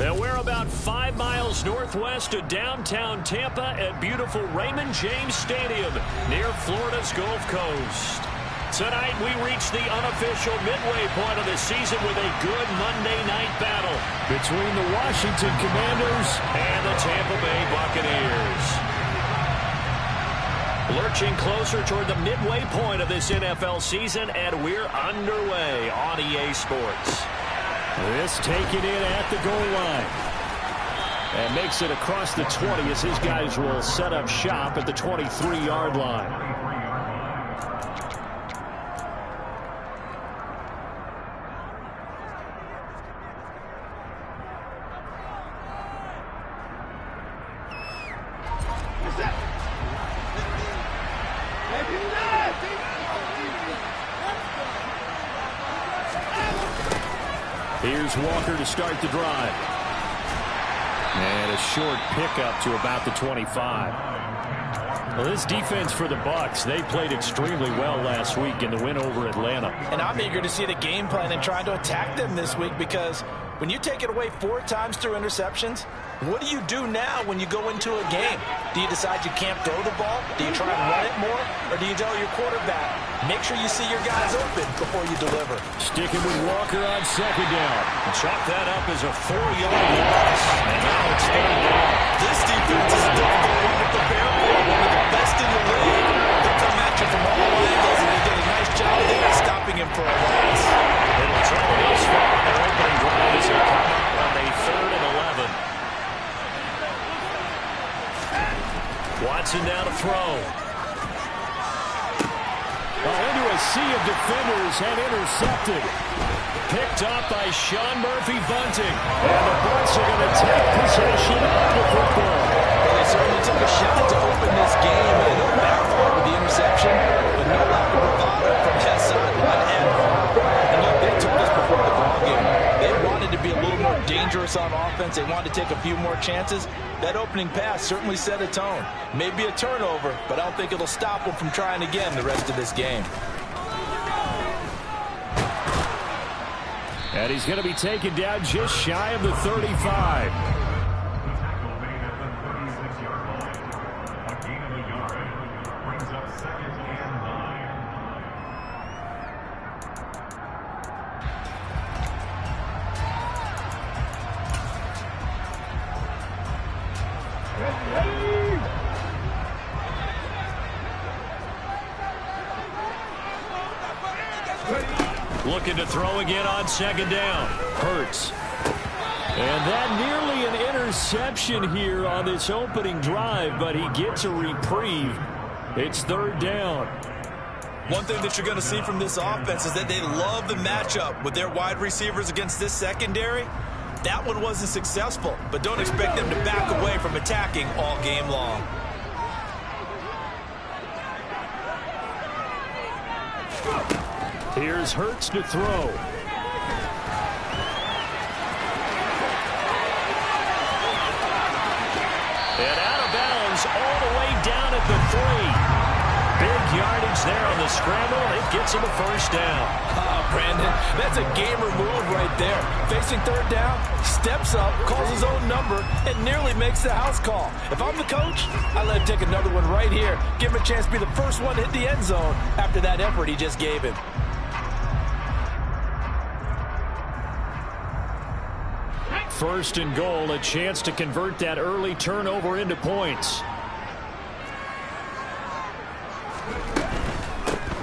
And we're about 5 miles northwest of downtown Tampa at beautiful Raymond James Stadium near Florida's Gulf Coast. Tonight, we reach the unofficial midway point of the season with a good Monday night battle between the Washington Commanders and the Tampa Bay Buccaneers. Lurching closer toward the midway point of this NFL season, and we're underway on EA Sports. This taken in at the goal line. And makes it across the 20 as his guys will set up shop at the 23-yard line. Here's Walker to start the drive. And a short pickup to about the 25. Well, this defense for the Bucs, they played extremely well last week in the win over Atlanta. And I'm eager to see the game plan and trying to attack them this week, because when you take it away 4 times through interceptions, what do you do now when you go into a game? Do you decide you can't throw the ball? Do you try and run it more? Or do you tell your quarterback, make sure you see your guys open before you deliver? Sticking with Walker on second down. Chalk that up as a 4-yard loss. And now it's 3rd down. This defense is a difficult one to prepare for. One of the best in the league. They'll come at you from all angles, and they did a nice job there stopping him for a loss. It'll trouble thus far on their opening drive as they come up on a 3rd and 11. Watson now to throw. Into a sea of defenders and intercepted. Picked up by Sean Murphy Bunting. And the Bucs are going to take possession of the football. Well, they certainly took a shot to open this game, and it backfired with the interception, but no lack of bravado from Hassan whatever. And look, they took this before the ballgame. They wanted to be a little more dangerous on offense. They wanted to take a few more chances. That opening pass certainly set a tone. Maybe a turnover, but I don't think it'll stop them from trying again the rest of this game. And he's going to be taken down just shy of the 35. Looking to throw again on second down. Hurts. And that nearly an interception here on this opening drive, but he gets a reprieve. It's 3rd down. One thing that you're going to see from this offense is that they love the matchup with their wide receivers against this secondary. That one wasn't successful, but don't expect them to back away from attacking all game long. Here's Hurts to throw. And out of bounds all the way down at the 3. Big yardage there on the scramble. It gets him a 1st down. Brandon, that's a gamer move right there. Facing 3rd down, steps up, calls his own number, and nearly makes the house call. If I'm the coach, I let him take another one right here. Give him a chance to be the first one to hit the end zone after that effort he just gave him. 1st and goal, a chance to convert that early turnover into points.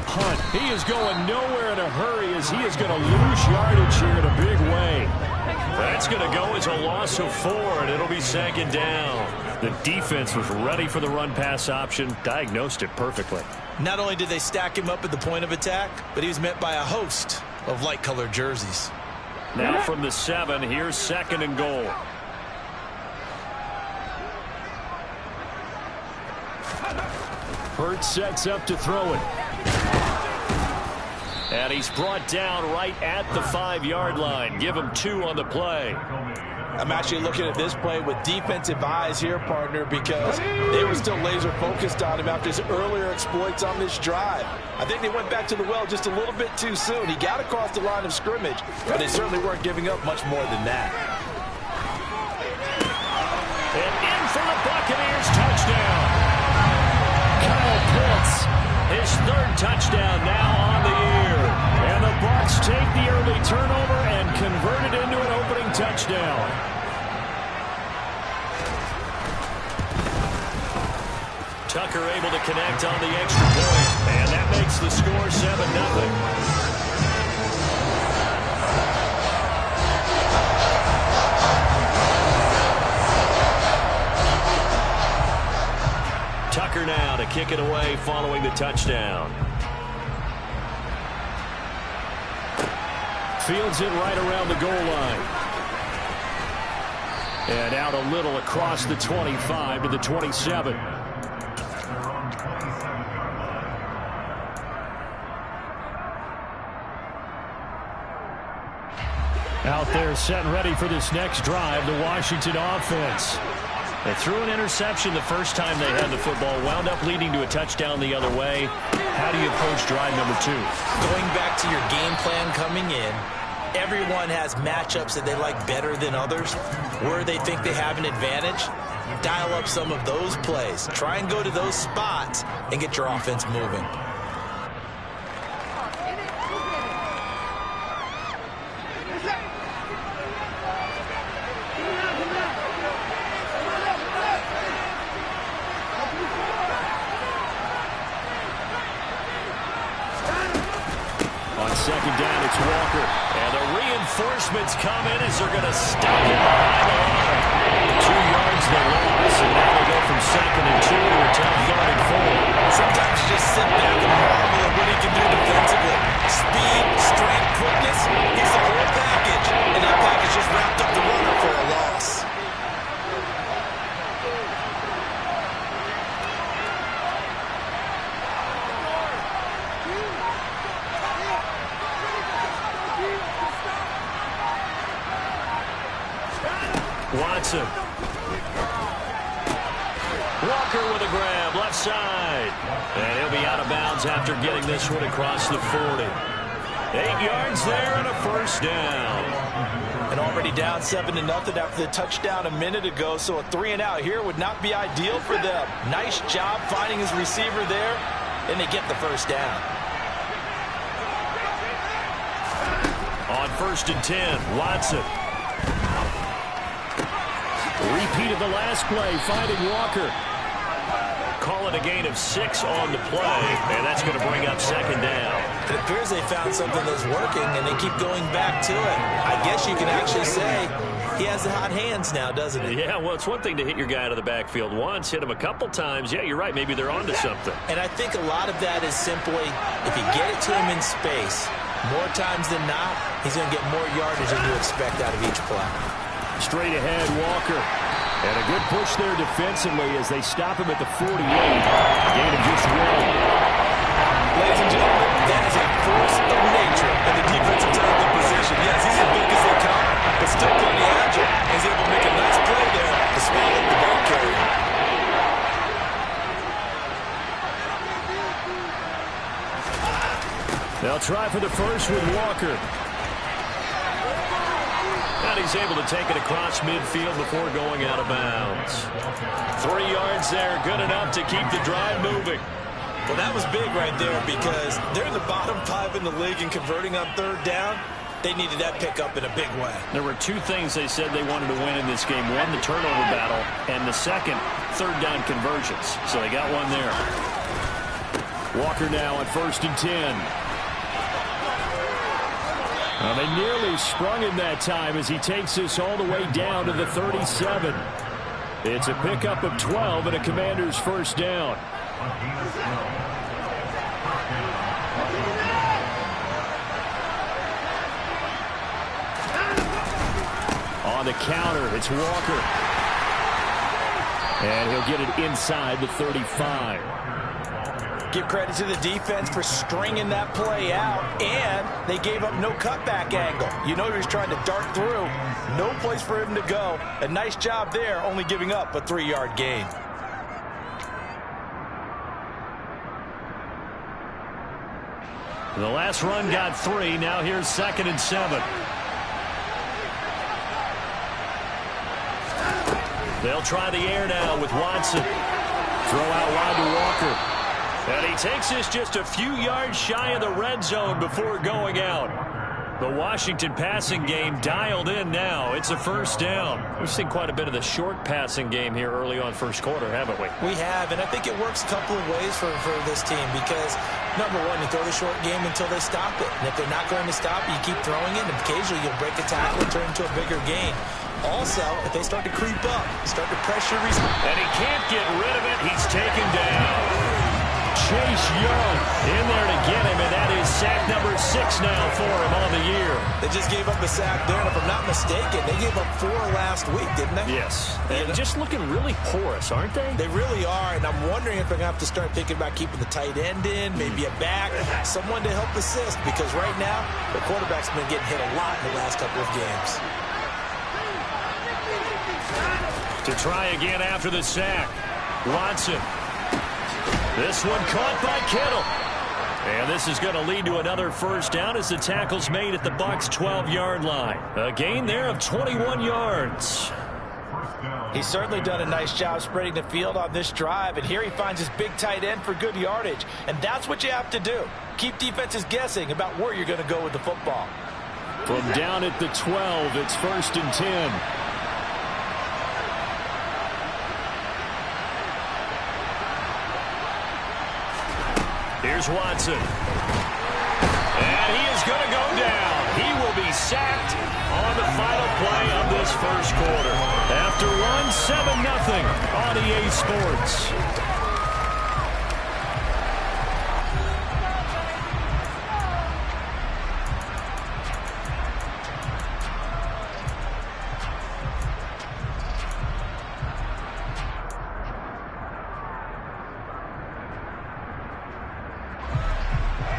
Hunt, he is going nowhere in a hurry as he is going to lose yardage here in a big way. That's going to go as a loss of 4, and it'll be 2nd down. The defense was ready for the run-pass option, diagnosed it perfectly. Not only did they stack him up at the point of attack, but he was met by a host of light-colored jerseys. Now from the 7, here's 2nd and goal. Hurts sets up to throw it. And he's brought down right at the 5-yard line. Give him 2 on the play. I'm actually looking at this play with defensive eyes here, partner, because they were still laser focused on him after his earlier exploits on this drive. I think they went back to the well just a little bit too soon. He got across the line of scrimmage, but they certainly weren't giving up much more than that. Buccaneers touchdown. Kyle Pitts, his third touchdown now on the year. And the Bucs take the early turnover and convert it into an opening touchdown. Tucker able to connect on the extra point, and that makes the score 7-0. Tucker now to kick it away following the touchdown. Fields it right around the goal line. And out a little across the 25 to the 27. Out there set and ready for this next drive, the Washington offense. They threw an interception the first time they had the football, wound up leading to a touchdown the other way. How do you approach drive number 2? Going back to your game plan coming in, everyone has matchups that they like better than others. Where they think they have an advantage, dial up some of those plays. Try and go to those spots and get your offense moving. Second down, it's Walker. And the reinforcements come in as they're going to stop him behind the line. 2 yards they lost, and now they go from 2nd and 2 to a tough 3rd and 4. Sometimes you just sit back and marvel at what he can do defensively. Speed, strength, quickness, he's the whole package. And that package just wrapped up the runner for a loss. Watson. Walker with a grab, left side. And he'll be out of bounds after getting this one across the 40. 8 yards there and a first down. And already down 7-0 after the touchdown a minute ago, so a 3-and-out here would not be ideal for them. Nice job finding his receiver there, and they get the first down. On 1st and 10, Watson. Repeat of the last play, finding Walker. Call it a gain of 6 on the play, and that's going to bring up 2nd down. It appears they found something that's working, and they keep going back to it. I guess you can actually say he has the hot hands now, doesn't he? Yeah, well, it's one thing to hit your guy out of the backfield once, hit him a couple times. Yeah, you're right. Maybe they're onto something. And I think a lot of that is simply if you get it to him in space, more times than not, he's going to get more yardage than you expect out of each play. Straight ahead, Walker. And a good push there defensively as they stop him at the 48. Gain of just 1. Ladies and gentlemen, that is a force of nature in the defensive tackle position. Yes, he's as big as they come, but still pretty agile. He's able to make a nice play there to swallow the ball carrier. They'll try for the first with Walker. And he's able to take it across midfield before going out of bounds. 3 yards there, good enough to keep the drive moving. Well, that was big right there because they're in the bottom 5 in the league and converting on 3rd down. They needed that pickup in a big way. There were 2 things they said they wanted to win in this game. One, the turnover battle, and the second, 3rd down conversions. So they got one there. Walker now on 1st and 10. They nearly sprung him that time as he takes this all the way down to the 37. It's a pickup of 12 and a Commander's first down. On the counter, it's Walker. And he'll get it inside the 35. Give credit to the defense for stringing that play out, and they gave up no cutback angle. You know he was trying to dart through. No place for him to go. A nice job there, only giving up a 3-yard gain. The last run got 3. Now here's 2nd and 7. They'll try the air now with Watson. Throw out wide to Walker. And he takes this just a few yards shy of the red zone before going out. The Washington passing game dialed in now. It's a first down. We've seen quite a bit of the short passing game here early on first quarter, haven't we? We have, and I think it works a couple of ways for this team because, number one, you throw the short game until they stop it. And if they're not going to stop it, you keep throwing it, and occasionally you'll break a tackle and turn into a bigger gain. Also, if they start to creep up, start to pressure. And he can't get rid of it. He's taken down. Chase Young in there to get him, and that is sack number 6 now for him on the year. They just gave up a sack there, and if I'm not mistaken, they gave up 4 last week, didn't they? Yes. And just looking really porous, aren't they? They really are, and I'm wondering if they're going to have to start thinking about keeping the tight end in, maybe a back, someone to help assist, because right now, the quarterback's been getting hit a lot in the last couple of games. To try again after the sack, Watson. This one caught by Kittle. And this is going to lead to another first down as the tackle's made at the Bucs' 12-yard line. A gain there of 21 yards. He's certainly done a nice job spreading the field on this drive, and here he finds his big tight end for good yardage. And that's what you have to do. Keep defenses guessing about where you're going to go with the football. From down at the 12, it's 1st and 10. Here's Watson. And he is going to go down. He will be sacked on the final play of this first quarter. After one, 7-0 on EA Sports.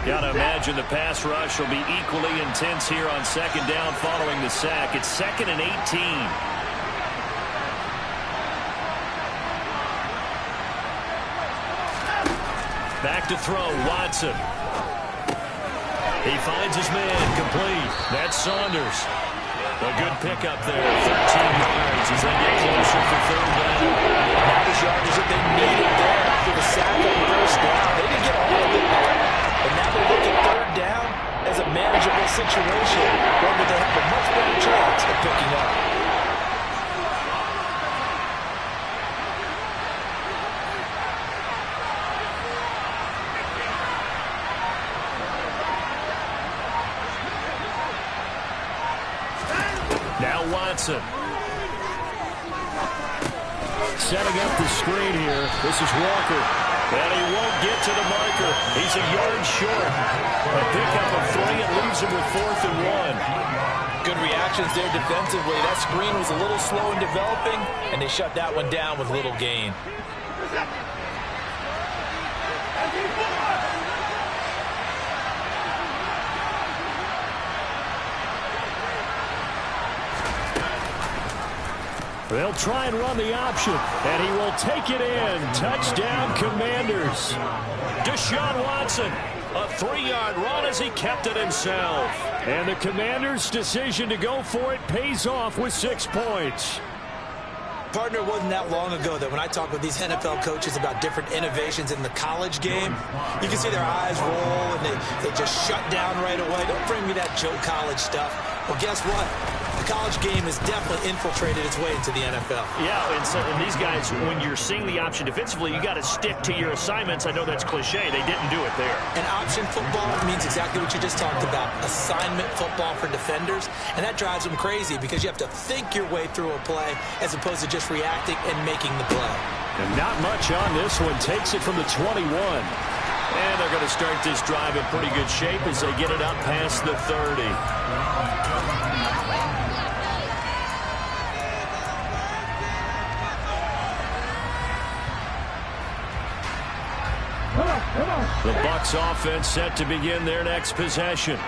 Gotta imagine the pass rush will be equally intense here on 2nd down following the sack. It's 2nd and 18. Back to throw, Watson. He finds his man, complete. That's Saunders. A good pickup there, 13 yards as they get closer for 3rd down. That was yardage that they needed there after the sack on the first down. They didn't get all of it there. And now they look at 3rd down as a manageable situation, one that they have a much better chance of picking up. Now Watson. Setting up the screen here. This is Walker. And he won't get to the marker. He's a yard short. A pickup of 3 and leaves him with 4th and 1. Good reactions there defensively. That screen was a little slow in developing, and they shut that one down with little gain. They'll try and run the option, and he will take it in. Touchdown, Commanders. Deshaun Watson, a 3-yard run as he kept it himself. And the Commanders' decision to go for it pays off with 6 points. Partner, wasn't that long ago that when I talk with these NFL coaches about different innovations in the college game, you can see their eyes roll and they just shut down right away. Don't bring me that Joe College stuff. Well, guess what? The college game has definitely infiltrated its way into the NFL. Yeah, and these guys, when you're seeing the option defensively, you got to stick to your assignments. I know that's cliche. They didn't do it there. And option football means exactly what you just talked about, assignment football for defenders. And that drives them crazy because you have to think your way through a play as opposed to just reacting and making the play. And not much on this one. Takes it from the 21. And they're going to start this drive in pretty good shape as they get it up past the 30. The Bucs offense set to begin their next possession.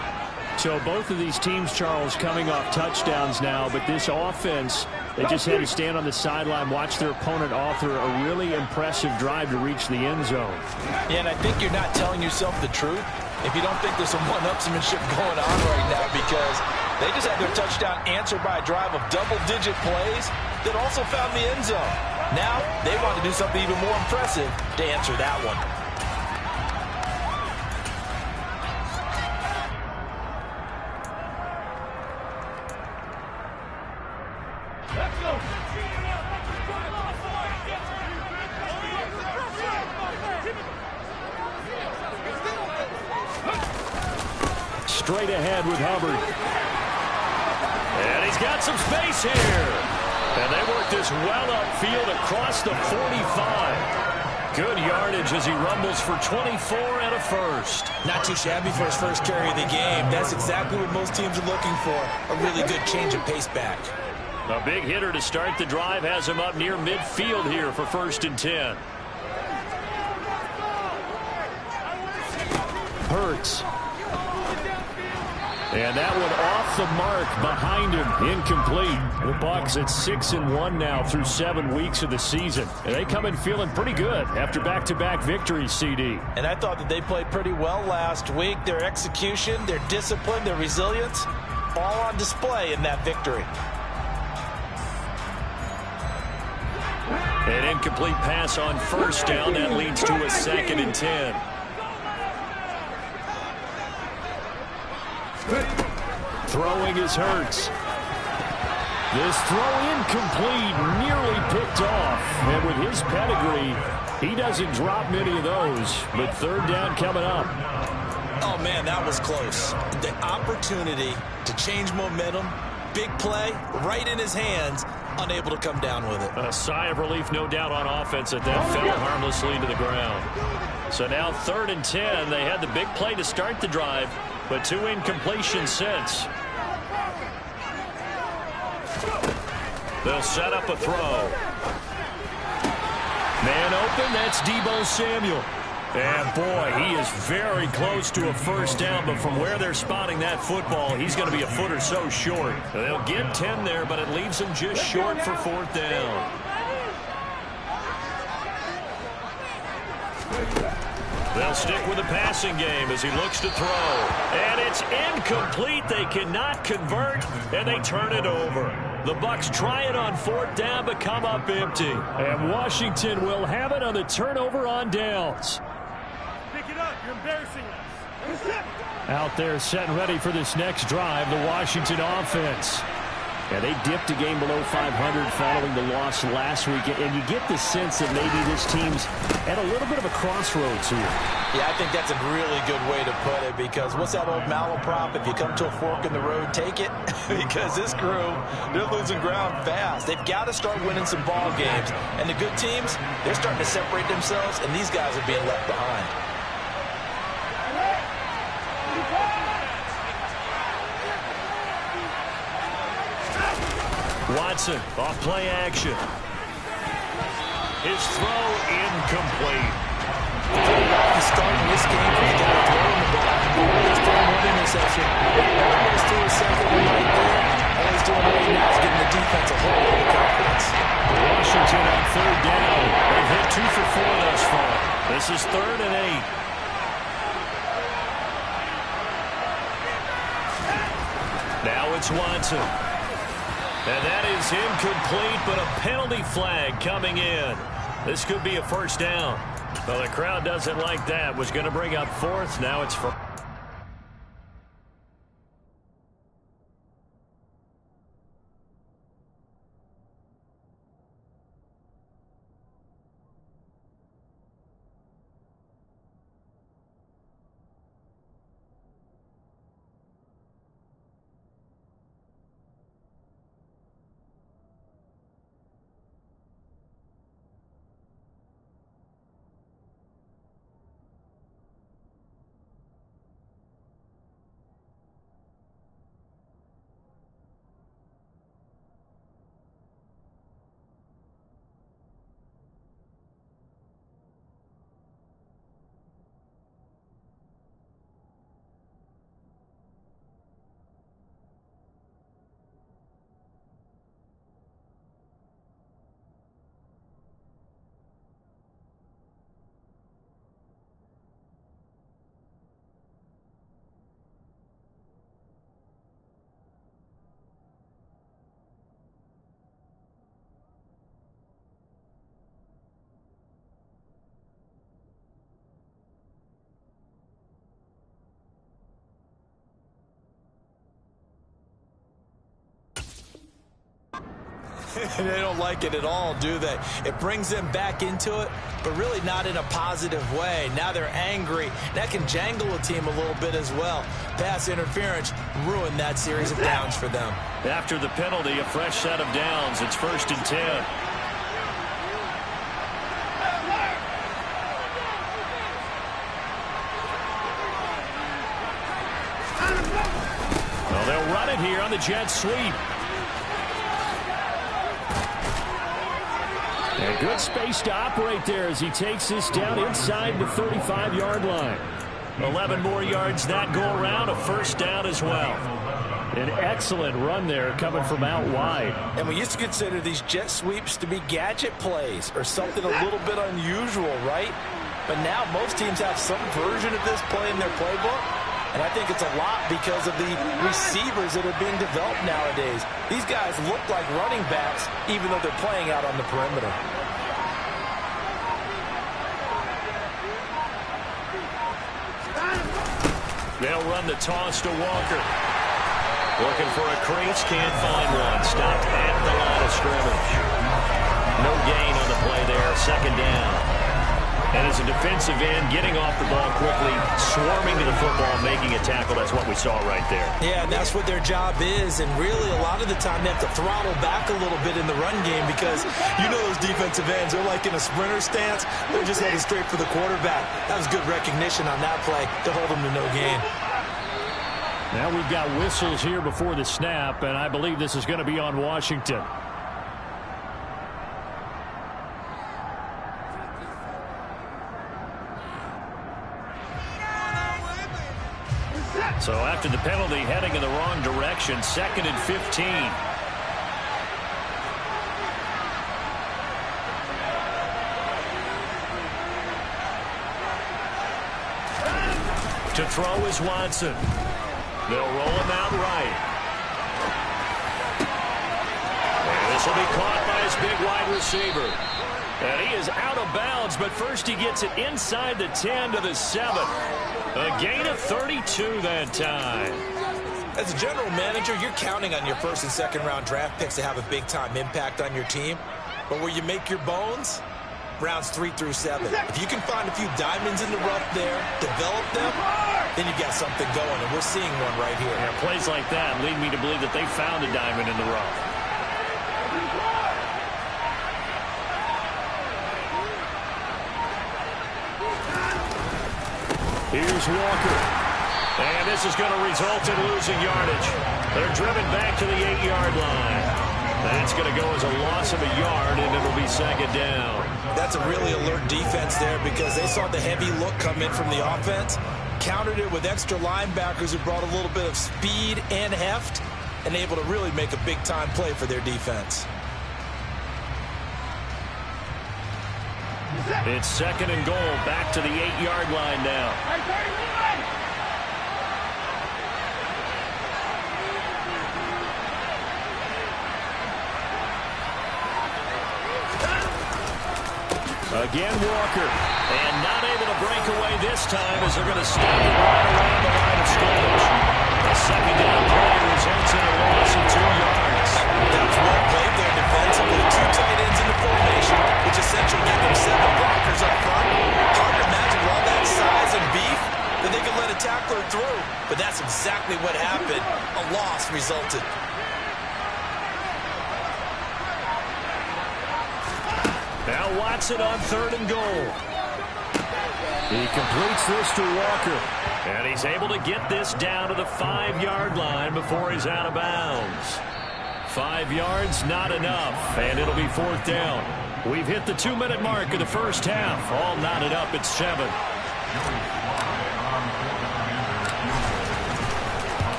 So both of these teams, Charles, coming off touchdowns now, but this offense, they just had to stand on the sideline, watch their opponent author a really impressive drive to reach the end zone. Yeah, and I think you're not telling yourself the truth if you don't think there's some one-upsmanship going on right now, because they just had their touchdown answered by a drive of double-digit plays, that also found the end zone. Now, they want to do something even more impressive to answer that one. Straight ahead with Hubbard. And he's got some space here. And they work this well upfield across the 45. Good yardage as he rumbles for 24 and a first. Not too shabby for his first carry of the game. That's exactly what most teams are looking for. A really good change of pace back. A big hitter to start the drive has him up near midfield here for 1st and 10. Hurts. And that one off the mark behind him. Incomplete. The Bucs at 6-1 now through 7 weeks of the season. And they come in feeling pretty good after back-to-back victories, CD. And I thought that they played pretty well last week. Their execution, their discipline, their resilience, all on display in that victory. An incomplete pass on 1st down. That leads to a 2nd and 10. Throwing is Hurts. This throw incomplete, nearly picked off. And with his pedigree, he doesn't drop many of those. But 3rd down coming up. Oh, man, that was close. The opportunity to change momentum, big play, right in his hands, unable to come down with it. A sigh of relief, no doubt, on offense that fell harmlessly to the ground. So now 3rd and 10. They had the big play to start the drive, but 2 incompletions since. They'll set up a throw. Man open, that's Deebo Samuel. And boy, he is very close to a 1st down, but from where they're spotting that football, he's going to be a foot or so short. They'll get 10 there, but it leaves him just short for 4th down. They'll stick with the passing game as he looks to throw. And it's incomplete. They cannot convert, and they turn it over. The Bucs try it on 4th down, but come up empty. And Washington will have it on the turnover on downs. Pick it up. You're embarrassing us. Out there setting ready for this next drive, the Washington offense. Yeah, they dipped a game below 500 following the loss last week, and you get the sense that maybe this team's at a little bit of a crossroads here. Yeah, I think that's a really good way to put it, because what's that old malaprop? If you come to a fork in the road, take it. Because this crew, they're losing ground fast. They've got to start winning some ball games. And the good teams, they're starting to separate themselves, and these guys are being left behind. Watson off play action. His throw incomplete. He's starting this game. He's got a throw in the back. He's throwing 1 interception. Almost to a 2nd one right there. All he's doing right now is giving the defense a whole lot of confidence. Washington on 3rd down. They've hit 2 for 4 thus far. This is 3rd and 8. Now it's Watson. And that is incomplete, but a penalty flag coming in. This could be a 1st down. Well, the crowd doesn't like that. Was going to bring up 4th. Now it's for... They don't like it at all, do they? It brings them back into it, but really not in a positive way. Now they're angry. That can jangle a team a little bit as well. Pass interference ruined that series of downs for them. After the penalty, a fresh set of downs. It's 1st and 10. Well, they'll run it here on the jet sweep. And good space to operate there as he takes this down inside the 35-yard line. 11 more yards that go around, a first down as well. An excellent run there coming from out wide. And we used to consider these jet sweeps to be gadget plays or something a little bit unusual, right? But now most teams have some version of this play in their playbook. And I think it's a lot because of the receivers that are being developed nowadays. These guys look like running backs even though they're playing out on the perimeter. They'll run the toss to Walker. Looking for a crease, can't find one. Stopped at the line of scrimmage. No gain on the play there, 2nd down. And as a defensive end, getting off the ball quickly, swarming to the football, making a tackle. That's what we saw right there. Yeah, and that's what their job is. And really, a lot of the time, they have to throttle back a little bit in the run game because you know those defensive ends, they're like in a sprinter stance. They're just heading straight for the quarterback. That was good recognition on that play to hold them to no gain. Now we've got whistles here before the snap, and I believe this is going to be on Washington. So after the penalty, heading in the wrong direction, 2nd and 15. To throw is Watson. They'll roll him out right. And this will be caught by his big wide receiver. And he is out of bounds, but first he gets it inside the 10 to the 7. A gain of 32 that time. As a general manager, you're counting on your 1st and 2nd round draft picks to have a big-time impact on your team. But where you make your bones, rounds 3 through 7. If you can find a few diamonds in the rough there, develop them, then you got something going, and we're seeing one right here. Yeah, plays like that lead me to believe that they found a diamond in the rough. Here's Walker. And this is going to result in losing yardage. They're driven back to the 8-yard line. That's going to go as a loss of a yard, and it'll be 2nd down. That's a really alert defense there because they saw the heavy look come in from the offense, countered it with extra linebackers who brought a little bit of speed and heft, and able to really make a big-time play for their defense. It's 2nd and goal, back to the 8-yard line now. Again, Walker. And not able to break away this time as they're going to stop it right around the line of scrimmage. A 2nd down play results in a loss of 2 yards. That was well played there defensively. 2 tight ends in the formation, which essentially gave them 7 blockers up front. Hard to imagine with all that size and beef that they could let a tackler through. But that's exactly what happened. A loss resulted. Now Watson on 3rd and goal. He completes this to Walker. And he's able to get this down to the 5-yard line before he's out of bounds. 5 yards, not enough. And it'll be 4th down. We've hit the 2-minute mark of the first half. All knotted up at 7.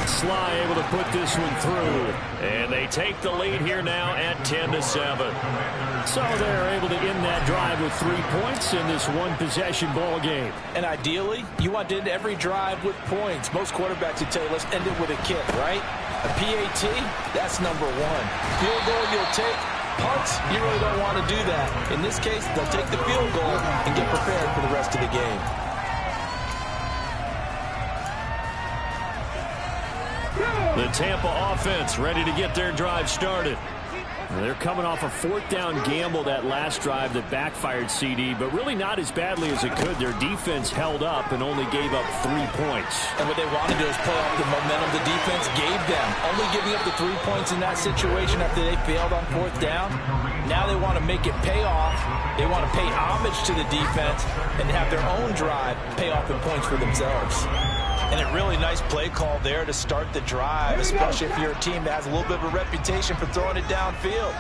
Sly able to put this one through. And they take the lead here now at 10-7. So they're able to end that drive with 3 points in this one-possession ball game. And ideally, you want to end every drive with points. Most quarterbacks would tell you, let's end it with a kick, right? A PAT, that's number 1. Field goal you'll take. Punts, you really don't want to do that. In this case, they'll take the field goal and get prepared for the rest of the game. The Tampa offense ready to get their drive started. They're coming off a 4th down gamble that last drive that backfired, CD, but really not as badly as it could. Their defense held up and only gave up 3 points. And what they want to do is play off the momentum the defense gave them. Only giving up the 3 points in that situation after they failed on 4th down. Now they want to make it pay off. They want to pay homage to the defense and have their own drive pay off in points for themselves. And a really nice play call there to start the drive, especially if you're a team that has a little bit of a reputation for throwing it downfield.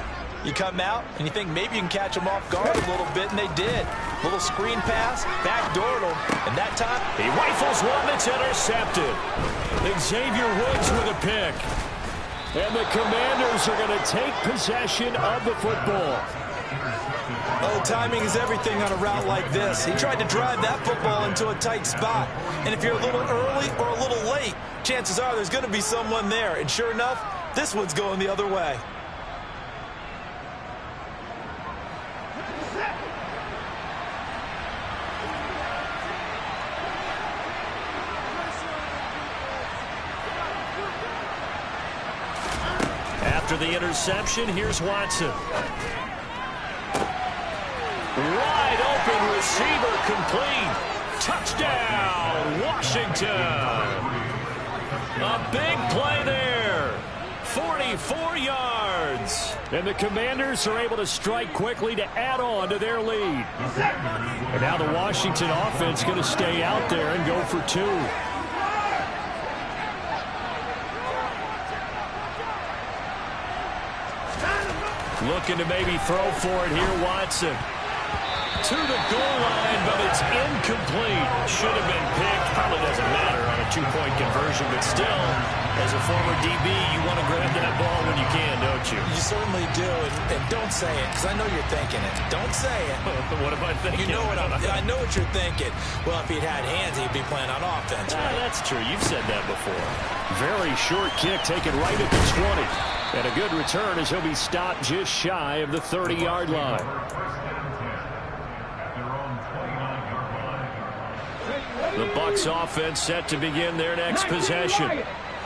You come out and you think maybe you can catch them off guard a little bit, and they did. Little screen pass, backdoored them, and that time he rifles one that's intercepted. Xavier Woods with a pick. And the Commanders are going to take possession of the football. Oh, timing is everything on a route like this. He tried to drive that football into a tight spot. And if you're a little early or a little late, chances are there's going to be someone there. And sure enough, this one's going the other way. After the interception, here's Watson. Wide open receiver complete. Touchdown, Washington. A big play there. 44 yards. And the Commanders are able to strike quickly to add on to their lead. And now the Washington offense going to stay out there and go for 2. Looking to maybe throw for it here, Watson. To the goal line, but it's incomplete. Should have been picked. Probably doesn't matter on a 2-point conversion, but still, as a former DB, you want to grab that ball when you can, don't you? You certainly do, and don't say it, because I know you're thinking it. Don't say it. What am I thinking? You know what I know what you're thinking. Well, if he'd had hands, he'd be playing on offense. Right? That's true. You've said that before. Very short kick taken right at the 20. And a good return as he'll be stopped just shy of the 30-yard line. The Bucs offense set to begin their next possession.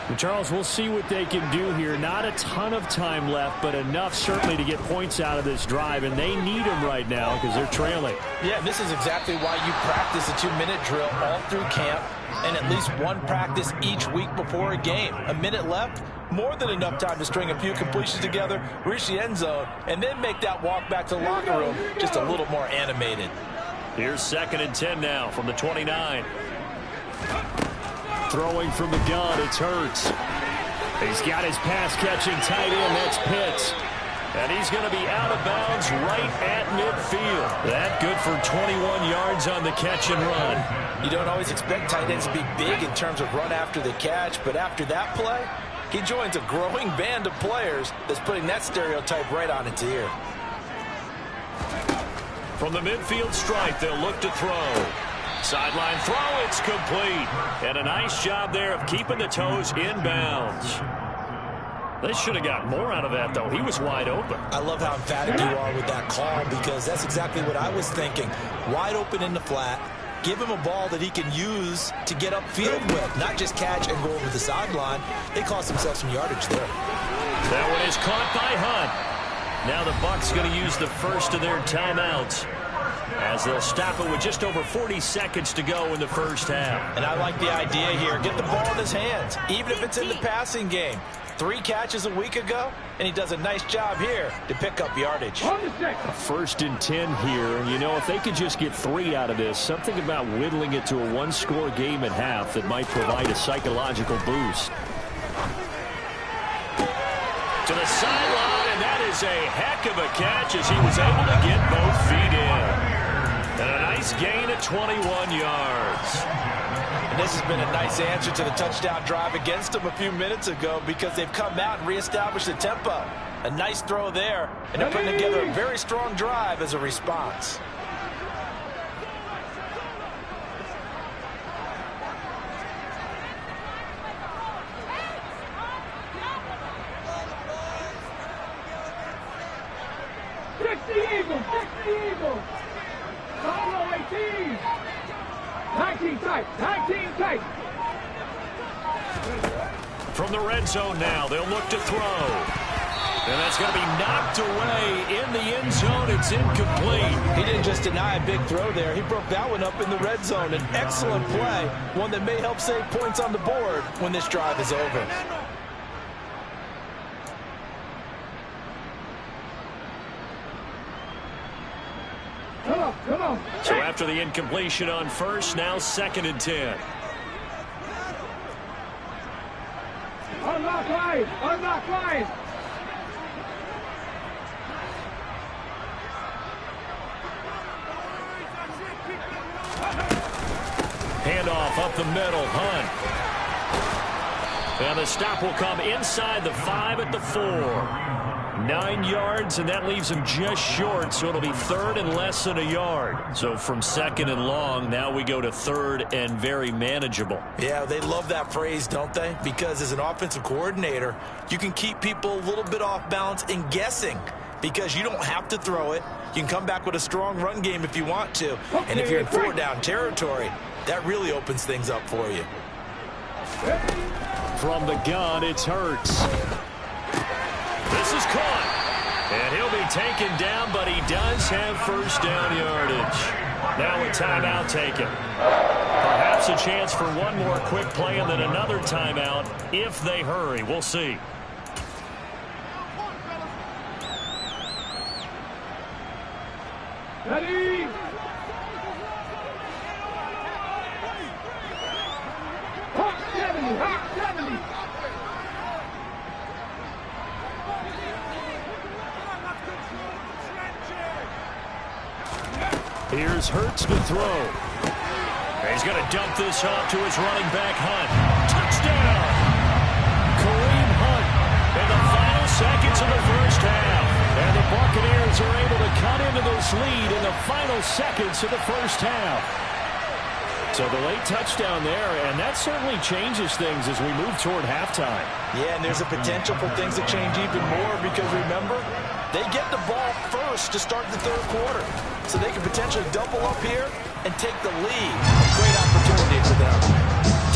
And Charles, we'll see what they can do here. Not a ton of time left, but enough certainly to get points out of this drive, and they need them right now because they're trailing. Yeah, this is exactly why you practice a 2-minute drill all through camp and at least one practice each week before a game. A minute left, more than enough time to string a few completions together, reach the end zone, and then make that walk back to the locker room just a little more animated. Here's 2nd and 10 now from the 29. Throwing from the gun, it's Hurts. He's got his pass-catching tight end, that's Pitts. And he's going to be out of bounds right at midfield. That good for 21 yards on the catch and run. You don't always expect tight ends to be big in terms of run after the catch, but after that play, he joins a growing band of players that's putting that stereotype right on its ear. From the midfield stripe, they'll look to throw. Sideline throw, it's complete. And a nice job there of keeping the toes inbounds. They should have got more out of that, though. He was wide open. I love how emphatic you are with that call, because that's exactly what I was thinking. Wide open in the flat. Give him a ball that he can use to get upfield with, not just catch and go over the sideline. They cost themselves some yardage there. That one is caught by Hunt. Now the Bucs going to use the first of their timeouts as they'll stop it with just over 40 seconds to go in the first half. And I like the idea here. Get the ball in his hands, even if it's in the passing game. 3 catches a week ago, and he does a nice job here to pick up yardage. A 1st and 10 here, and you know, if they could just get 3 out of this, something about whittling it to a 1-score game at half that might provide a psychological boost. To the sideline, and that is a heck of a catch as he was able to get both feet in. And a nice gain of 21 yards. And this has been a nice answer to the touchdown drive against them a few minutes ago, because they've come out and reestablished the tempo. A nice throw there, and they're putting together a very strong drive as a response. The Eagles. Follow 18. 19 tight. From the red zone now, they'll look to throw. And that's going to be knocked away in the end zone. It's incomplete. He didn't just deny a big throw there. He broke that one up in the red zone. An excellent play, one that may help save points on the board when this drive is over. Come on. So after the incompletion on first, now 2nd and 10. Unlock line. Handoff up the middle, Hunt. And the stop will come inside the 5 at the 4. 9 yards, and that leaves him just short, so it'll be 3rd and less than a yard. So from 2nd and long, now we go to 3rd and very manageable. Yeah, they love that phrase, don't they? Because as an offensive coordinator, you can keep people a little bit off balance and guessing because you don't have to throw it. You can come back with a strong run game if you want to. And if you're in 4-down territory, that really opens things up for you. From the gun, it's Hurts. This is caught. And he'll be taken down, but he does have first down yardage. Now a timeout taken. Perhaps a chance for one more quick play and then another timeout if they hurry. We'll see. Ready. Hot 70. Here's Hurts to throw. He's going to dump this off to his running back, Hunt. Touchdown! Kareem Hunt in the final seconds of the first half. And the Buccaneers are able to cut into this lead in the final seconds of the first half. So the late touchdown there, and that certainly changes things as we move toward halftime. Yeah, and there's a potential for things to change even more because, remember, they get the ball first to start the 3rd quarter. So they can potentially double up here and take the lead. A great opportunity for them.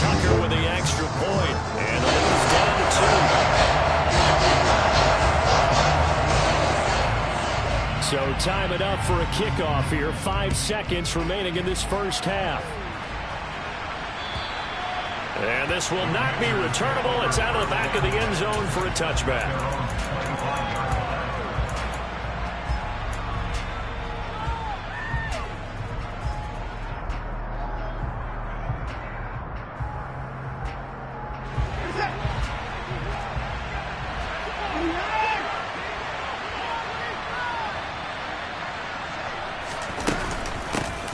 Tucker with the extra point, and the lead's down to 2. So time it up for a kickoff here. 5 seconds remaining in this first half. And this will not be returnable. It's out of the back of the end zone for a touchback.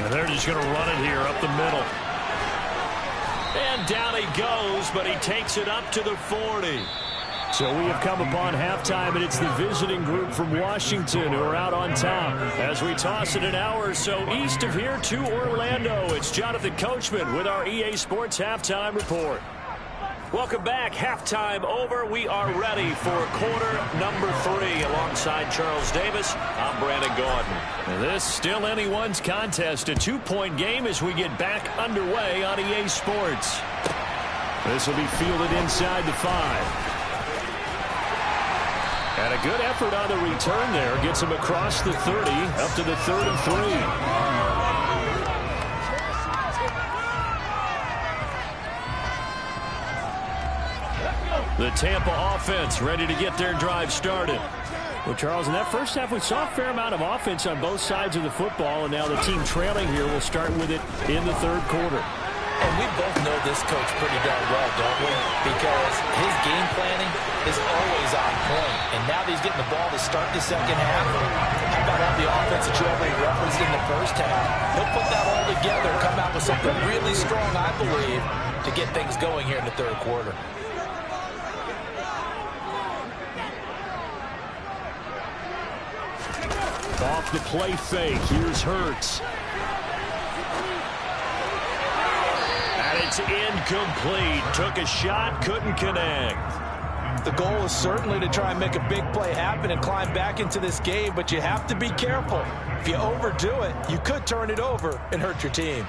And they're just going to run it here up the middle. And down he goes, but he takes it up to the 40. So we have come upon halftime, and it's the visiting group from Washington who are out on top. As we toss it an hour or so east of here to Orlando, it's Jonathan Coachman with our EA Sports Halftime Report. Welcome back. Halftime over. We are ready for quarter number 3. Alongside Charles Davis, I'm Brandon Gordon. And this still anyone's contest. A 2-point game as we get back underway on EA Sports. This will be fielded inside the 5. And a good effort on the return there. Gets him across the 30, up to the 33. The Tampa offense ready to get their drive started. Well, Charles, in that first half, we saw a fair amount of offense on both sides of the football, and now the team trailing here will start with it in the 3rd quarter. And we both know this coach pretty darn well, don't we? Because his game planning is always on point. And now that he's getting the ball to start the 2nd half, how about all the offense that you already referenced in the first half? He'll put that all together, come out with something really strong, I believe, to get things going here in the 3rd quarter. Off the play fake, here's Hurts. And it's incomplete. Took a shot, couldn't connect. The goal is certainly to try and make a big play happen and climb back into this game, but you have to be careful. If you overdo it, you could turn it over and hurt your team.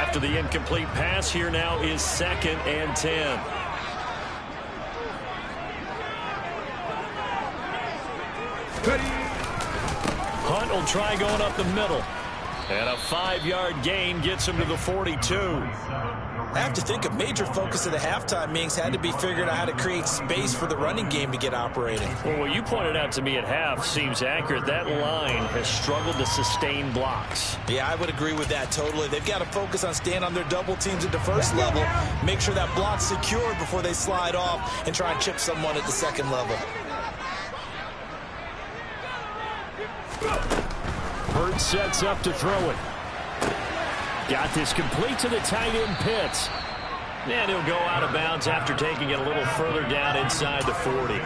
After the incomplete pass, here now is 2nd and 10. Hunt will try going up the middle. And a 5-yard gain gets him to the 42. I have to think a major focus of the halftime meetings had to be figuring out how to create space for the running game to get operating. Well, what you pointed out to me at half seems accurate. That line has struggled to sustain blocks. Yeah, I would agree with that totally. They've got to focus on staying on their double teams at the first level, make sure that block's secured before they slide off and try and chip someone at the second level. Hurts sets up to throw it. Got this complete to the tight end Pitts. And he'll go out of bounds after taking it a little further down inside the 40.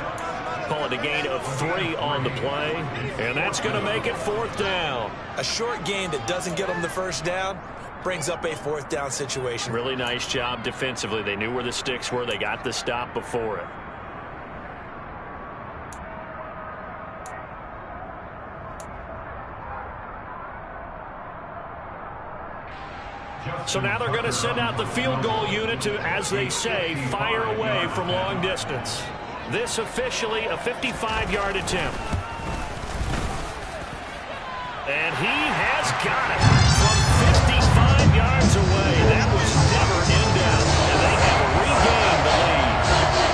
Call it a gain of 3 on the play. And that's going to make it 4th down. A short gain that doesn't get them the first down brings up a 4th down situation. Really nice job defensively. They knew where the sticks were. They got the stop before it. So now they're going to send out the field goal unit to, as they say, fire away from long distance. This officially a 55-yard attempt. And he has got it from 55 yards away. That was never in doubt. And they have regained the lead.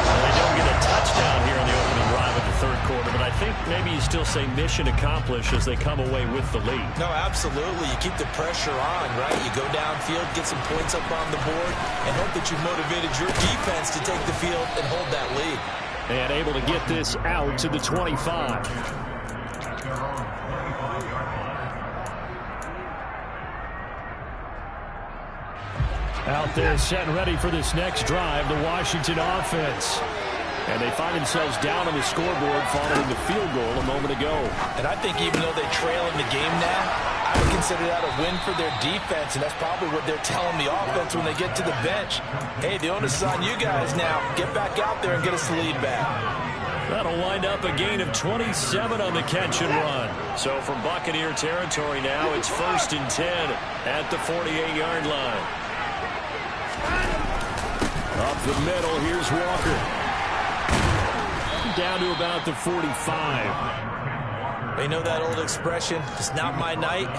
Well, they don't get a touchdown here in the opening drive of the 3rd quarter, but I think maybe you still say mission accomplished as they come away with the lead. No, absolutely. You keep the pressure on, right? You go downfield, get some points up on the board, and hope that you motivated your defense to take the field and hold that lead. And able to get this out to the 25. Out there set and ready for this next drive, the Washington offense. And they find themselves down on the scoreboard following the field goal a moment ago. And I think even though they trail in the game now, I would consider that a win for their defense, and that's probably what they're telling the offense when they get to the bench. Hey, the onus is on you guys now. Get back out there and get us the lead back. That'll wind up a gain of 27 on the catch and run. So from Buccaneer territory now, it's 1st and 10 at the 48-yard line. Up the middle, here's Walker. Down to about the 45. You know that old expression, it's not my night?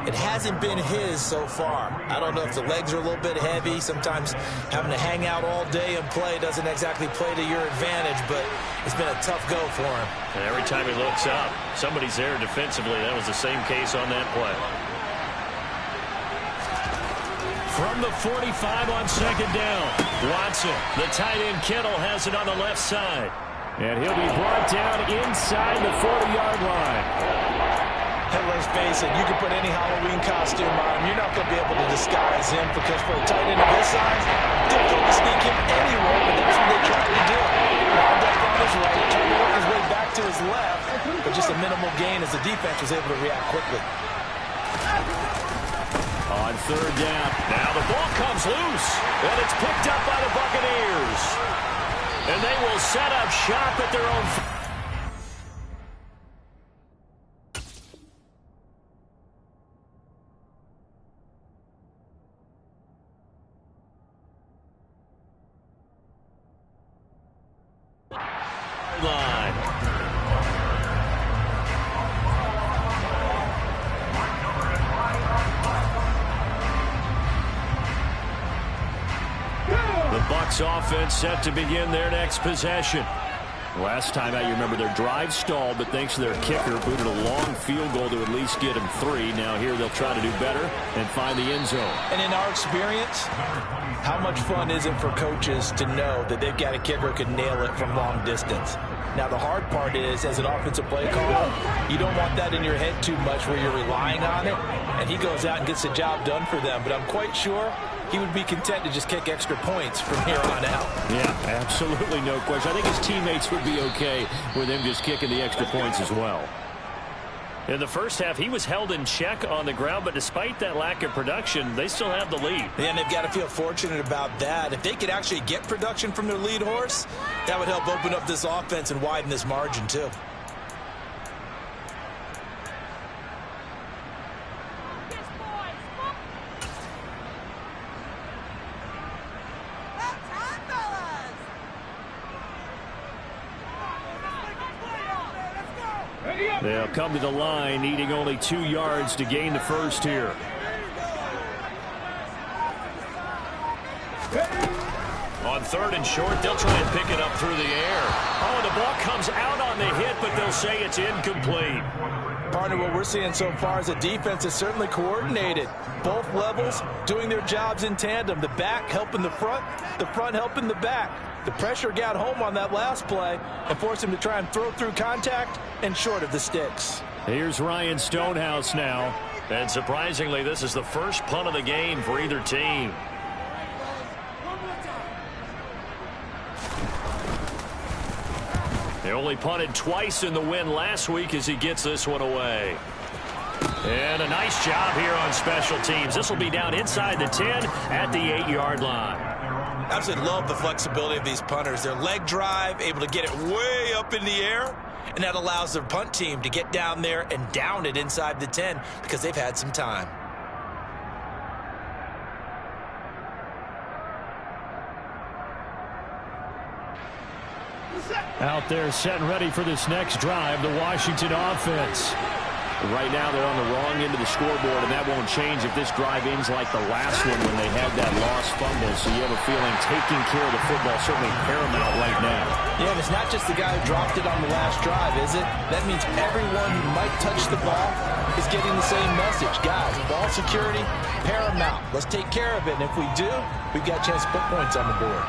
It hasn't been his so far. I don't know if the legs are a little bit heavy. Sometimes having to hang out all day and play doesn't exactly play to your advantage, but it's been a tough go for him. And every time he looks up, somebody's there defensively. That was the same case on that play. From the 45 on 2nd down, Watson, the tight end Kittle, has it on the left side. And he'll be brought down inside the 40-yard line. Hey, let's face it, you can put any Halloween costume on him. You're not going to be able to disguise him because for a tight end of his size, difficult to sneak him anywhere, but that's what they tried to do. Wound up on his right, trying to work his way back to his left, but just a minimal gain as the defense was able to react quickly. On 3rd down. Now the ball comes loose, and it's picked up by the Buccaneers. And they will set up shop at their own. Line. The Bucs offense set to begin their next possession. Last time out, you remember their drive stalled, but thanks to their kicker, booted a long field goal to at least get them 3. Now here they'll try to do better and find the end zone. And in our experience, how much fun is it for coaches to know that they've got a kicker who can nail it from long distance? Now, the hard part is, as an offensive play caller, you don't want that in your head too much where you're relying on it, and he goes out and gets the job done for them. But I'm quite sure he would be content to just kick extra points from here on out. Yeah, absolutely no question. I think his teammates would be okay with him just kicking the extra points as well. In the first half, he was held in check on the ground, but despite that lack of production, they still have the lead. And they've got to feel fortunate about that. If they could actually get production from their lead horse, that would help open up this offense and widen this margin too. They'll come to the line, needing only 2 yards to gain the first here. On 3rd and short, they'll try and pick it up through the air. Oh, and the ball comes out on the hit, but they'll say it's incomplete. Partner, what we're seeing so far is the defense is certainly coordinated. Both levels doing their jobs in tandem. The back helping the front helping the back. The pressure got home on that last play and forced him to try and throw through contact and short of the sticks. Here's Ryan Stonehouse now. And surprisingly, this is the first punt of the game for either team. They only punted twice in the win last week as he gets this one away. And a nice job here on special teams. This will be down inside the 10 at the 8-yard line. Absolutely love the flexibility of these punters. Their leg drive, able to get it way up in the air, and that allows their punt team to get down there and down it inside the 10 because they've had some time. Out there set and ready for this next drive, the Washington offense. Right now they're on the wrong end of the scoreboard, and that won't change if this drive ends like the last one when they had that lost fumble. So you have a feeling taking care of the football certainly paramount right now. Yeah, and it's not just the guy who dropped it on the last drive, is it? That means everyone who might touch the ball is getting the same message. Guys, ball security, paramount. Let's take care of it, and if we do, we've got a chance to put points on the board.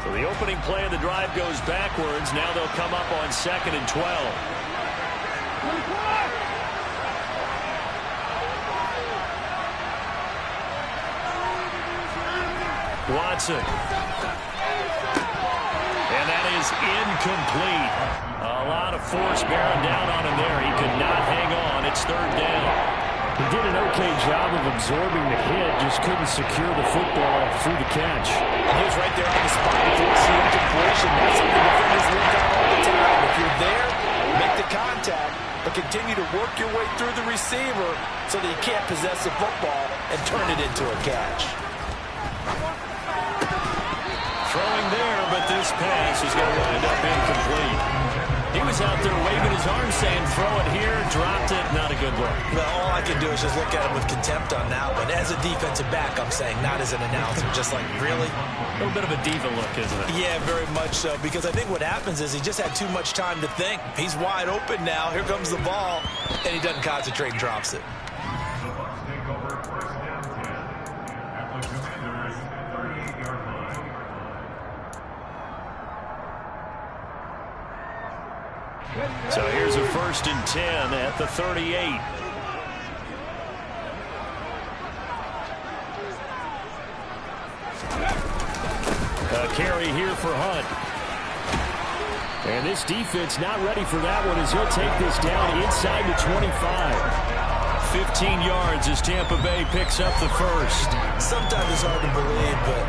So the opening play of the drive goes backwards. Now they'll come up on 2nd and 12. Watson. And that is incomplete. A lot of force bearing down on him there. He could not hang on. It's 3rd down. He did an okay job of absorbing the hit, just couldn't secure the football through the catch. And he was right there on the spot before the incompletion. That's something defenders look at all the time. If you're there, make the contact, but continue to work your way through the receiver so that you can't possess the football and turn it into a catch. Throwing there, but this pass is going to wind up incomplete. He was out there waving his arm saying, throw it here, dropped it, not a good look. Well, all I can do is just look at him with contempt on that one. As a defensive back, I'm saying, not as an announcer. Just like, really? A little bit of a diva look, isn't it? Yeah, very much so, because I think what happens is he just had too much time to think. He's wide open now. Here comes the ball, and he doesn't concentrate and drops it. So here's a 1st and 10 at the 38. A carry here for Hunt. And this defense not ready for that one as he'll take this down inside the 25. 15 yards as Tampa Bay picks up the first. Sometimes it's hard to believe, but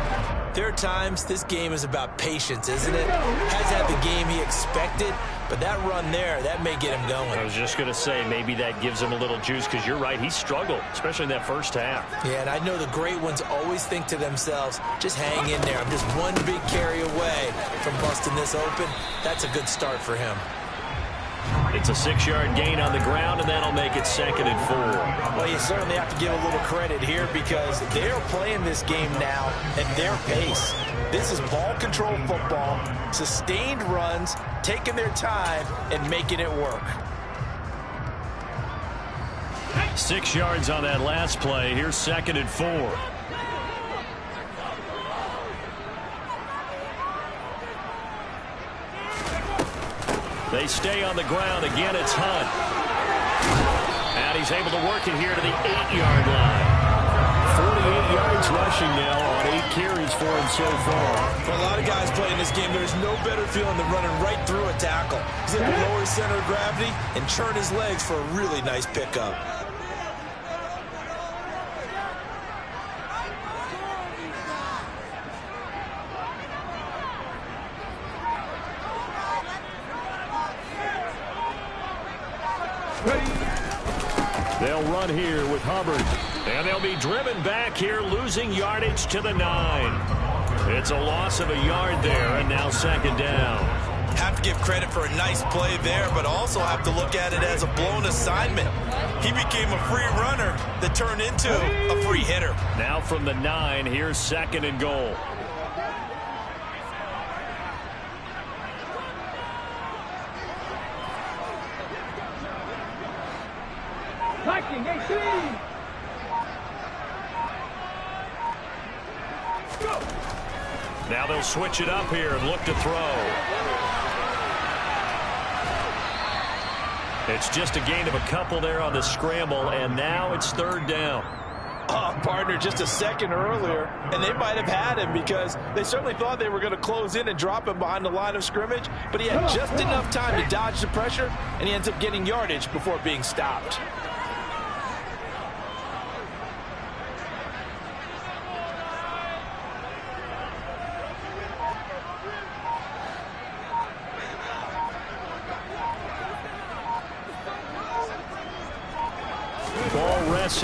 there are times this game is about patience, isn't it? Has had the game he expected, but that run there, that may get him going. I was just going to say, maybe that gives him a little juice, because you're right, he struggled, especially in that first half. Yeah, and I know the great ones always think to themselves, just hang in there. I'm just one big carry away from busting this open. That's a good start for him. It's a 6-yard gain on the ground, and that'll make it 2nd and 4. Well, you certainly have to give a little credit here because they're playing this game now at their pace. This is ball control football, sustained runs, taking their time, and making it work. 6 yards on that last play. Here's 2nd and 4. They stay on the ground. Again, it's Hunt. And he's able to work it here to the 8-yard line. 48 yards rushing now on 8 carries for him so far. For a lot of guys playing this game, there's no better feeling than running right through a tackle. He's able to lower his center of gravity and churn his legs for a really nice pickup. They'll run here with Hubbard. And they'll be driven back here, losing yardage to the 9. It's a loss of a yard there, and now 2nd down. have to give credit for a nice play there, but also have to look at it as a blown assignment. He became a free runner that turned into a free hitter. Now from the 9, here's 2nd and goal. Viking 18! Now they'll switch it up here and look to throw. It's just a gain of a couple there on the scramble, and now it's 3rd down. Oh, partner, just a second earlier, and they might have had him because they certainly thought they were going to close in and drop him behind the line of scrimmage, but he had just enough time to dodge the pressure, and he ends up getting yardage before being stopped.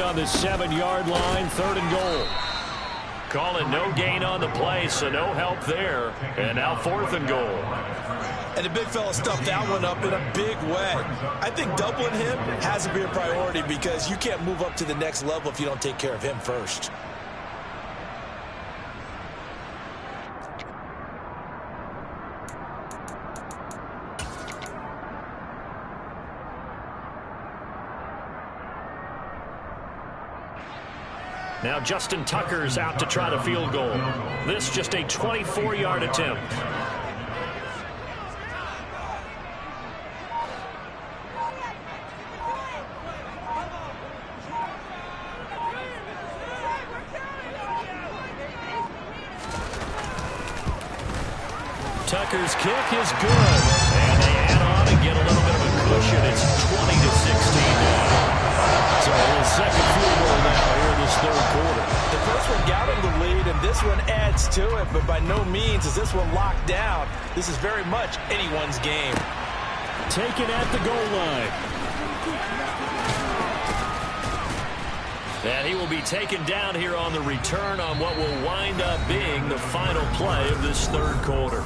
On the 7-yard line, 3rd and goal. Call it no gain on the play, so no help there. And now 4th and goal. And the big fella stuffed that one up in a big way. I think doubling him has to be a priority because you can't move up to the next level if you don't take care of him first. Now Justin Tucker's out to try the field goal. This just a 24-yard attempt. Tucker's kick is good. And they add on and get a little bit of a cushion. It's 20-16 now. So a second field goal now here in this 3rd quarter. The first one got him the lead, and this one adds to it, but by no means is this one locked down. This is very much anyone's game. Taken at the goal line. And he will be taken down here on the return on what will wind up being the final play of this 3rd quarter.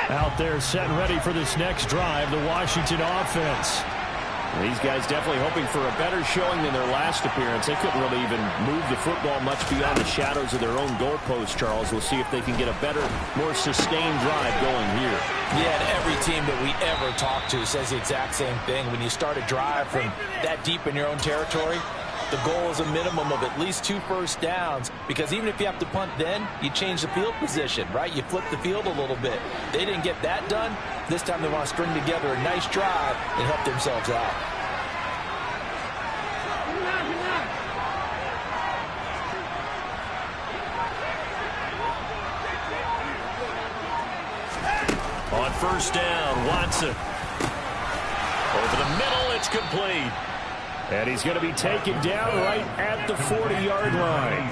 Out there set and ready for this next drive, the Washington offense. These guys definitely hoping for a better showing than their last appearance. They couldn't really even move the football much beyond the shadows of their own goalpost, Charles. We'll see if they can get a better, more sustained drive going here. Yeah, and every team that we ever talk to says the exact same thing. When you start a drive from that deep in your own territory, the goal is a minimum of at least 2 first downs, because even if you have to punt then, you change the field position, right? You flip the field a little bit. They didn't get that done. This time they want to string together a nice drive and help themselves out. On 1st down, Watson. Over the middle, it's complete. And he's going to be taken down right at the 40-yard line.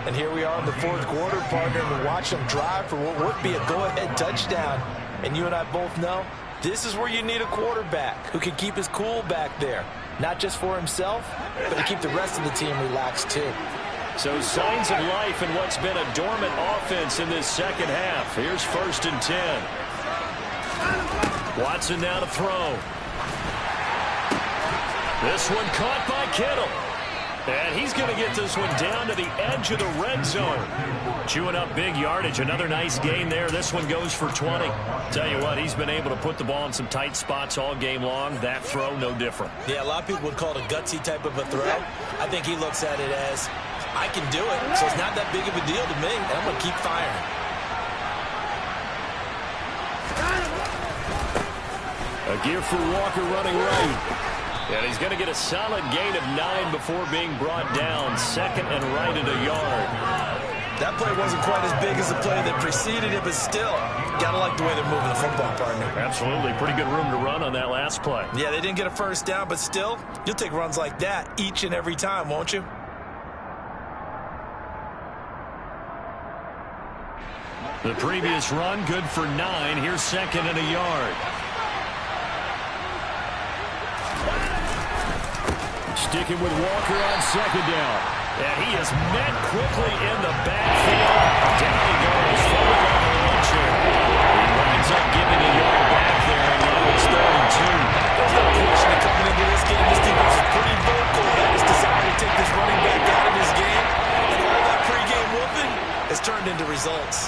And here we are in the 4th quarter, partner, and we watch them drive for what would be a go-ahead touchdown. And you and I both know this is where you need a quarterback who can keep his cool back there. Not just for himself, but to keep the rest of the team relaxed too. So signs of life in what's been a dormant offense in this 2nd half. Here's 1st and 10. Watson now to throw. This one caught by Kittle. And he's going to get this one down to the edge of the red zone. Chewing up big yardage. Another nice gain there. This one goes for 20. Tell you what, he's been able to put the ball in some tight spots all game long. That throw, no different. Yeah, a lot of people would call it a gutsy type of a throw. I think he looks at it as, I can do it, so it's not that big of a deal to me, and I'm going to keep firing. A gift for Walker running right. And he's going to get a solid gain of 9 before being brought down. 2nd and right at a yard. That play wasn't quite as big as the play that preceded it, but still, got to like the way they're moving the football, partner. Absolutely. Pretty good room to run on that last play. Yeah, they didn't get a first down, but still, you'll take runs like that each and every time, won't you? The previous run, good for 9. Here's 2nd and a yard. sticking with Walker on second down. And he is met quickly in the backfield. Down he goes, falling on the launcher. He winds up giving a yard back there, and now it's 3rd and 2. There's no question that coming into this game, this defense is pretty vocal that it's decided to take this running back out of this game. And all that pregame whooping has turned into results.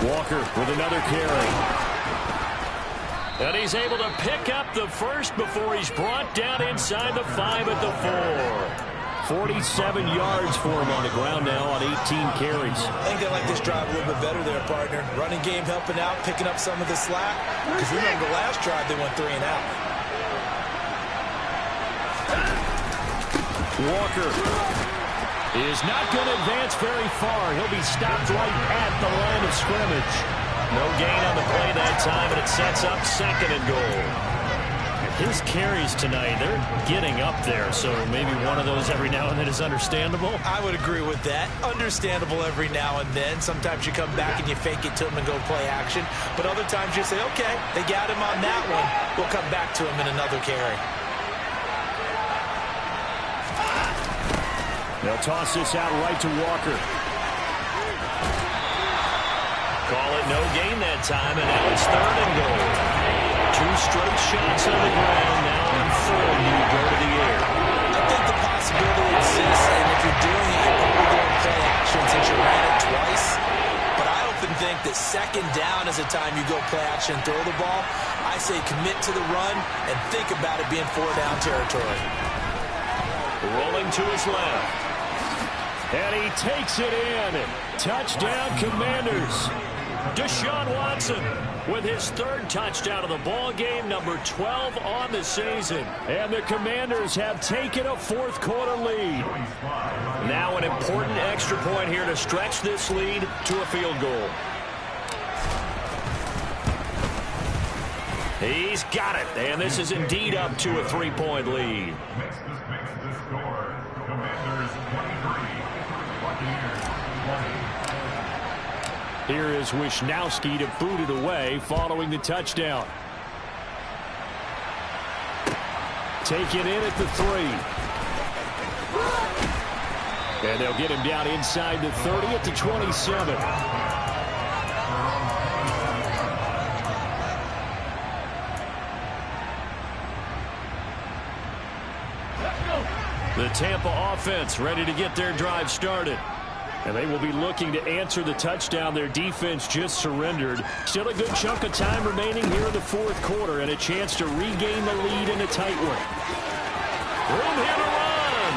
Walker with another carry. And he's able to pick up the first before he's brought down inside the 5 at the 4. 47 yards for him on the ground now on 18 carries. I think they like this drive a little bit better there, partner. Running game helping out, picking up some of the slack. Because remember, the last drive they went 3 and out. Walker is not going to advance very far. He'll be stopped right at the line of scrimmage. No gain on the play that time, and it sets up 2nd and goal. His carries tonight, they're getting up there, so maybe one of those every now and then is understandable. I would agree with that. Understandable every now and then. Sometimes you come back and you fake it to him and go play action. But other times you say, okay, they got him on that one. We'll come back to him in another carry. They'll toss this out right to Walker. Call it no gain that time, and now it's 3rd and goal. 2 straight shots on the ground. Now on 4th, you go to the air. I think the possibility exists, and if you're doing it, you're probably going to play action since you ran it twice. But I often think that 2nd down is a time you go play action and throw the ball. I say commit to the run and think about it being 4-down territory. Rolling to his left. And he takes it in. Touchdown, Commanders. Deshaun Watson with his 3rd touchdown of the ball game, number 12 on the season. And the Commanders have taken a 4th quarter lead. Now an important extra point here to stretch this lead to a field goal. He's got it, and this is indeed up to a 3-point lead. Makes the score. Commanders 23, Buccaneers 20. Here is Wisnowski to boot it away following the touchdown. Take it in at the 3. And they'll get him down inside the 30 at the 27. The Tampa offense ready to get their drive started. And they will be looking to answer the touchdown their defense just surrendered. Still a good chunk of time remaining here in the 4th quarter and a chance to regain the lead in a tight one. Room here to run.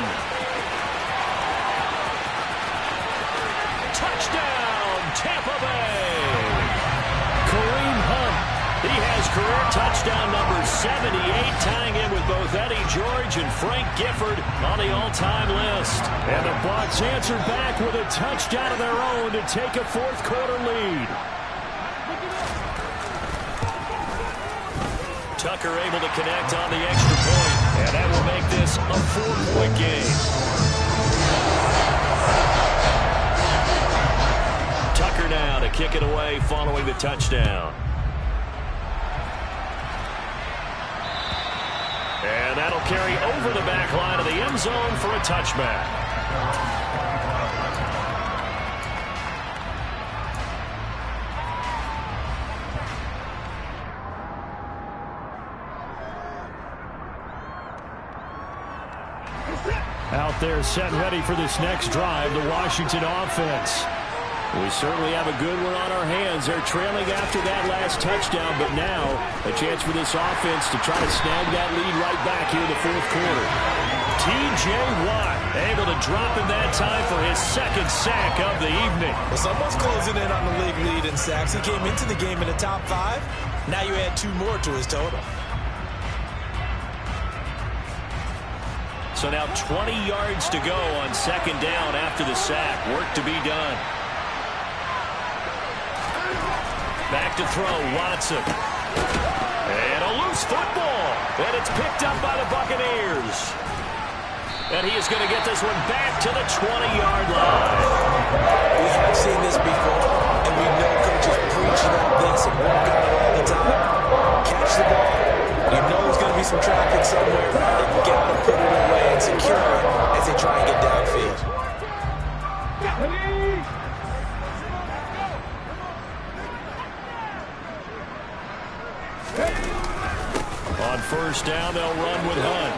Touchdown, Tampa Bay. Kareem Hunt. He has career touchdown number 78, tying in with both Eddie George and Frank Gifford on the all-time list. And the Bucs answered back with a touchdown of their own to take a 4th quarter lead. Tucker able to connect on the extra point, and that will make this a 4-point game. Tucker now to kick it away following the touchdown. And that'll carry over the back line of the end zone for a touchback. Out there set and ready for this next drive, the Washington offense. We certainly have a good one on our hands. They're trailing after that last touchdown, but now a chance for this offense to try to snag that lead right back here in the 4th quarter. T.J. Watt able to drop in that time for his 2nd sack of the evening. Well, someone's closing in on the league lead in sacks. He came into the game in the top 5. Now you add 2 more to his total. So now 20 yards to go on 2nd down after the sack. Work to be done. Back to throw, Watson. And a loose football. And it's picked up by the Buccaneers. And he is going to get this one back to the 20-yard line. We have seen this before, and we know coaches preach about this and work on it all the time. Catch the ball. You know there's going to be some traffic somewhere. They've got to put it away and secure it as they try and get downfield. On first down, they'll run with Hunt.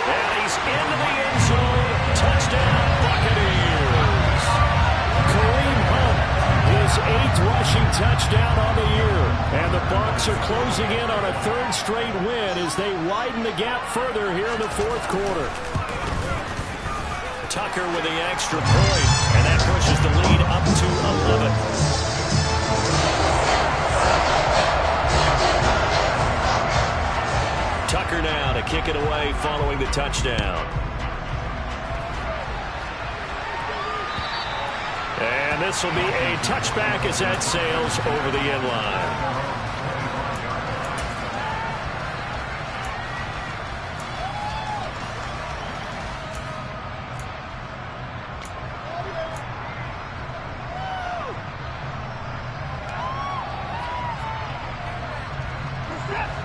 And he's into the end zone. Touchdown, Buccaneers. Kareem Hunt, his 8th rushing touchdown on the year. And the Bucs are closing in on a 3rd straight win as they widen the gap further here in the 4th quarter. Tucker with the extra point, and that pushes the lead up to 11. Tucker now to kick it away following the touchdown. And this will be a touchback as that sails over the end line.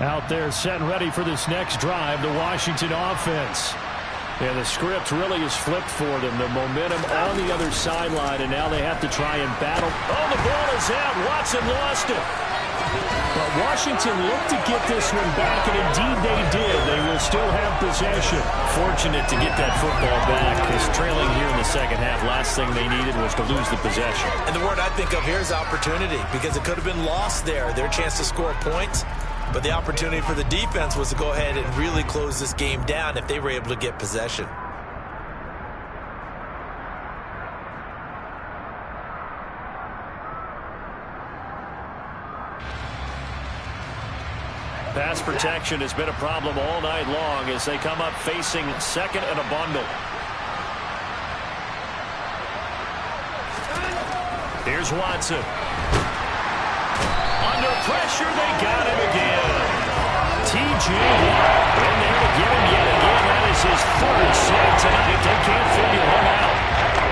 Out there set and ready for this next drive, the Washington offense. Yeah, the script really is flipped for them. The momentum on the other sideline, and now they have to try and battle. Oh, the ball is out. Watson lost it. But Washington looked to get this one back, and indeed they did. They will still have possession. Fortunate to get that football back, because trailing here in the second half, last thing they needed was to lose the possession. And the word I think of here is opportunity, because it could have been lost there. Their chance to score points. But the opportunity for the defense was to go ahead and really close this game down if they were able to get possession. Pass protection has been a problem all night long as they come up facing second and a bundle. Here's Watson. Under pressure, they got him again. T.J. Watt in there to get him yet again. That is his 3rd sack tonight. They can't figure him out.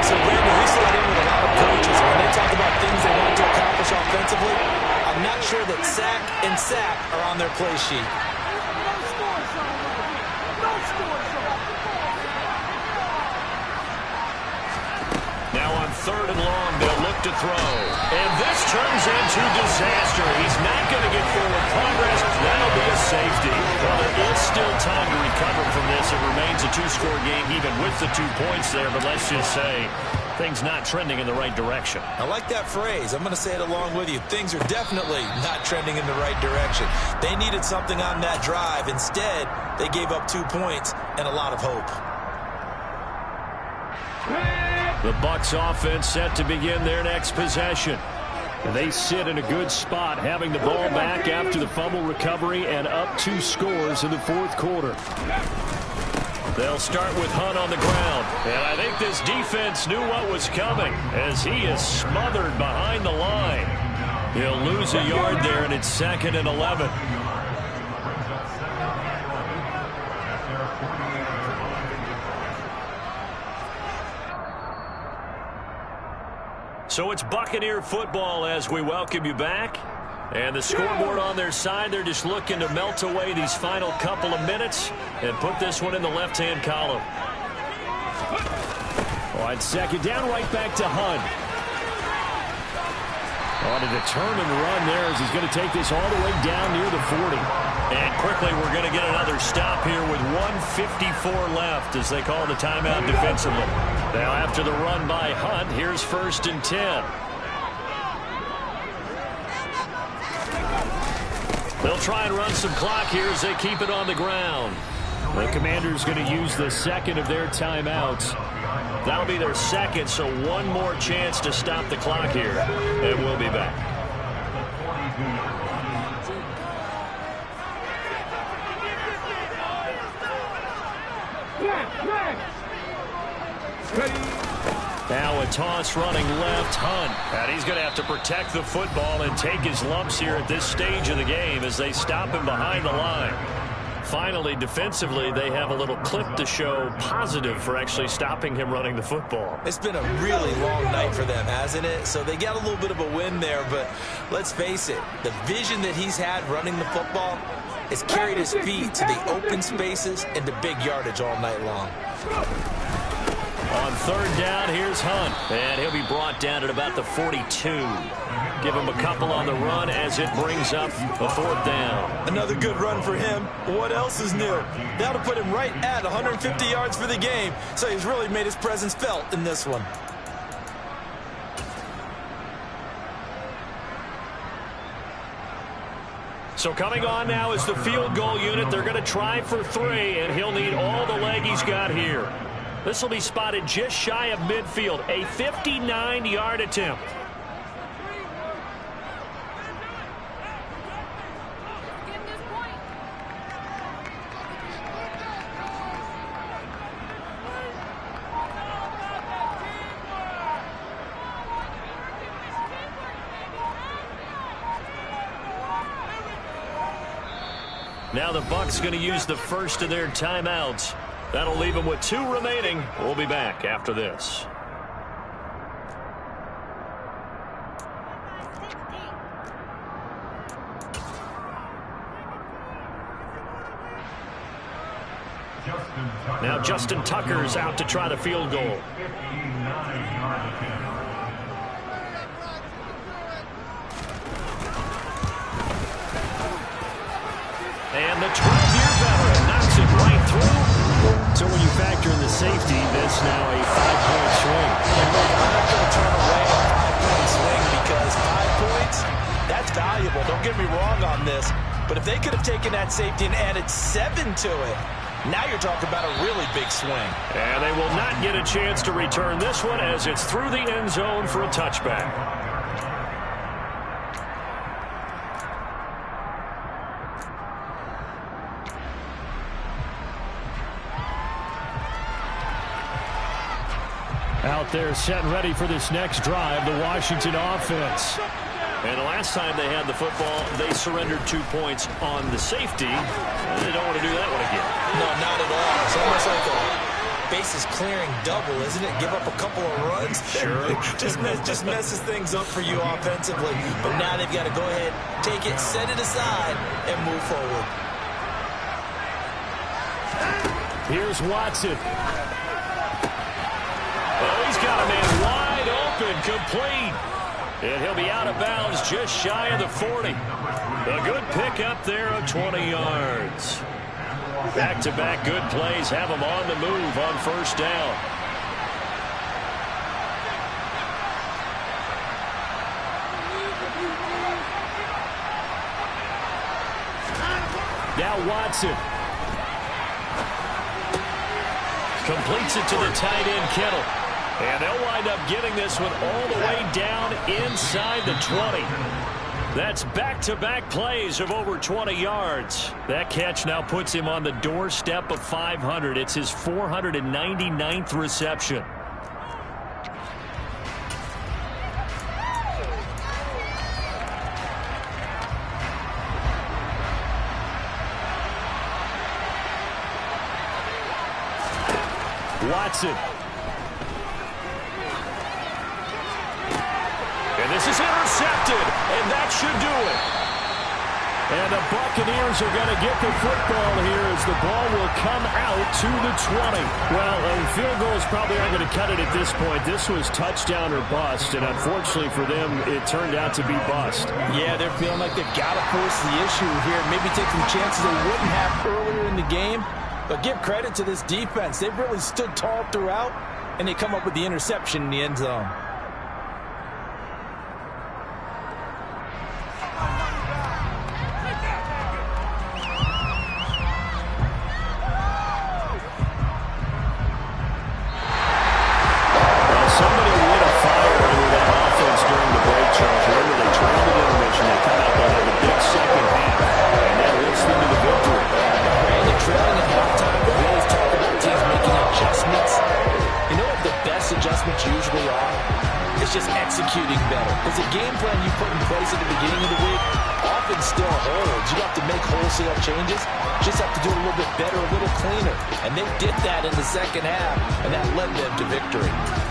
So, Brandon, we saw it in with a lot of coaches. When they talk about things they want to accomplish offensively, I'm not sure that sack and sack are on their play sheet. Now on 3rd and long, they'll look to throw. And this turns into disaster. He's not going to get forward progress. That'll be a safety. Well, there is still time to recover from this. It remains a 2-score game even with the 2 points there. But let's just say things not trending in the right direction. I like that phrase. I'm going to say it along with you. Things are definitely not trending in the right direction. They needed something on that drive. Instead, they gave up 2 points and a lot of hope. The Bucs offense set to begin their next possession. They sit in a good spot, having the ball back after the fumble recovery and up 2 scores in the 4th quarter. They'll start with Hunt on the ground. And I think this defense knew what was coming as he is smothered behind the line. He'll lose a yard there, and it's 2nd and 11. So it's Buccaneer football as we welcome you back. And the scoreboard on their side, they're just looking to melt away these final couple of minutes and put this one in the left-hand column. On 2nd down, right back to Hunt. On a determined run there as he's going to take this all the way down near the 40. And quickly we're going to get another stop here with 1:54 left as they call the timeout defensively. Now after the run by Hunt, here's 1st and 10. They'll try and run some clock here as they keep it on the ground. The Commanders going to use the 2nd of their timeouts. That'll be their 2nd, so 1 more chance to stop the clock here. And we'll be back. Now a toss running left, Hunt. And he's going to have to protect the football and take his lumps here at this stage of the game as they stop him behind the line. finally, defensively, they have a little clip to show positive for actually stopping him running the football. It's been a really long night for them, hasn't it? So they got a little bit of a win there, but let's face it, the vision that he's had running the football has carried his feet to the open spaces and the big yardage all night long. On third down, here's Hunt, and he'll be brought down at about the 42. Give him a couple on the run as it brings up a fourth down. Another good run for him. What else is new? That'll put him right at 150 yards for the game, so he's really made his presence felt in this one. So coming on now is the field goal unit. They're going to try for 3, and he'll need all the leg he's got here. This will be spotted just shy of midfield, a 59-yard attempt. Now the Bucs going to use the first of their timeouts. That'll leave them with 2 remaining. We'll be back after this. Now Justin Tucker's out to try the field goal. 59-yard attempt. And the 12-year veteran knocks it right through. So when you factor in the safety, that's now a 5-point swing. I'm not going to turn away a 5-point swing because 5 points, that's valuable. Don't get me wrong on this. But if they could have taken that safety and added 7 to it, now you're talking about a really big swing. And they will not get a chance to return this one as it's through the end zone for a touchback. Out there set and ready for this next drive, the Washington offense. And the last time they had the football, they surrendered 2 points on the safety. And they don't want to do that one again. No, not at all. It's almost like a bases clearing double, isn't it? Give up a couple of runs. Sure. just messes things up for you offensively. But now they've got to go ahead, take it, set it aside, and move forward. Here's Watson. Oh, he's got a man wide open, complete. And he'll be out of bounds just shy of the 40. A good pickup there of 20 yards. Back-to-back good plays have him on the move on first down. Now Watson. Completes it to the tight end, Kittle. And they'll wind up getting this one all the way down inside the 20. That's back-to-back plays of over 20 yards. That catch now puts him on the doorstep of 500. It's his 499th reception. Watson. And this is intercepted, and that should do it. And the Buccaneers are going to get the football here as the ball will come out to the 20. Well, field goals probably aren't going to cut it at this point. This was touchdown or bust, and unfortunately for them, it turned out to be bust. Yeah, they're feeling like they've got to force the issue here. Maybe take some chances they wouldn't have earlier in the game. But give credit to this defense. They've really stood tall throughout, and they come up with the interception in the end zone. Somebody lit a fire under that offense during the break, Charles. Remember, they trailed at intermission. They come out, they have a big second half, and that lifts them to the victory. They're trailing at halftime, but we always talk about teams making adjustments. You know what the best adjustments usually are? It's just executing better. Because the game plan you put in place at the beginning of the week often still holds. You don't have to make wholesale changes. Just have to do it a little bit better, a little cleaner. And they did that in the second half, and that led them to victory.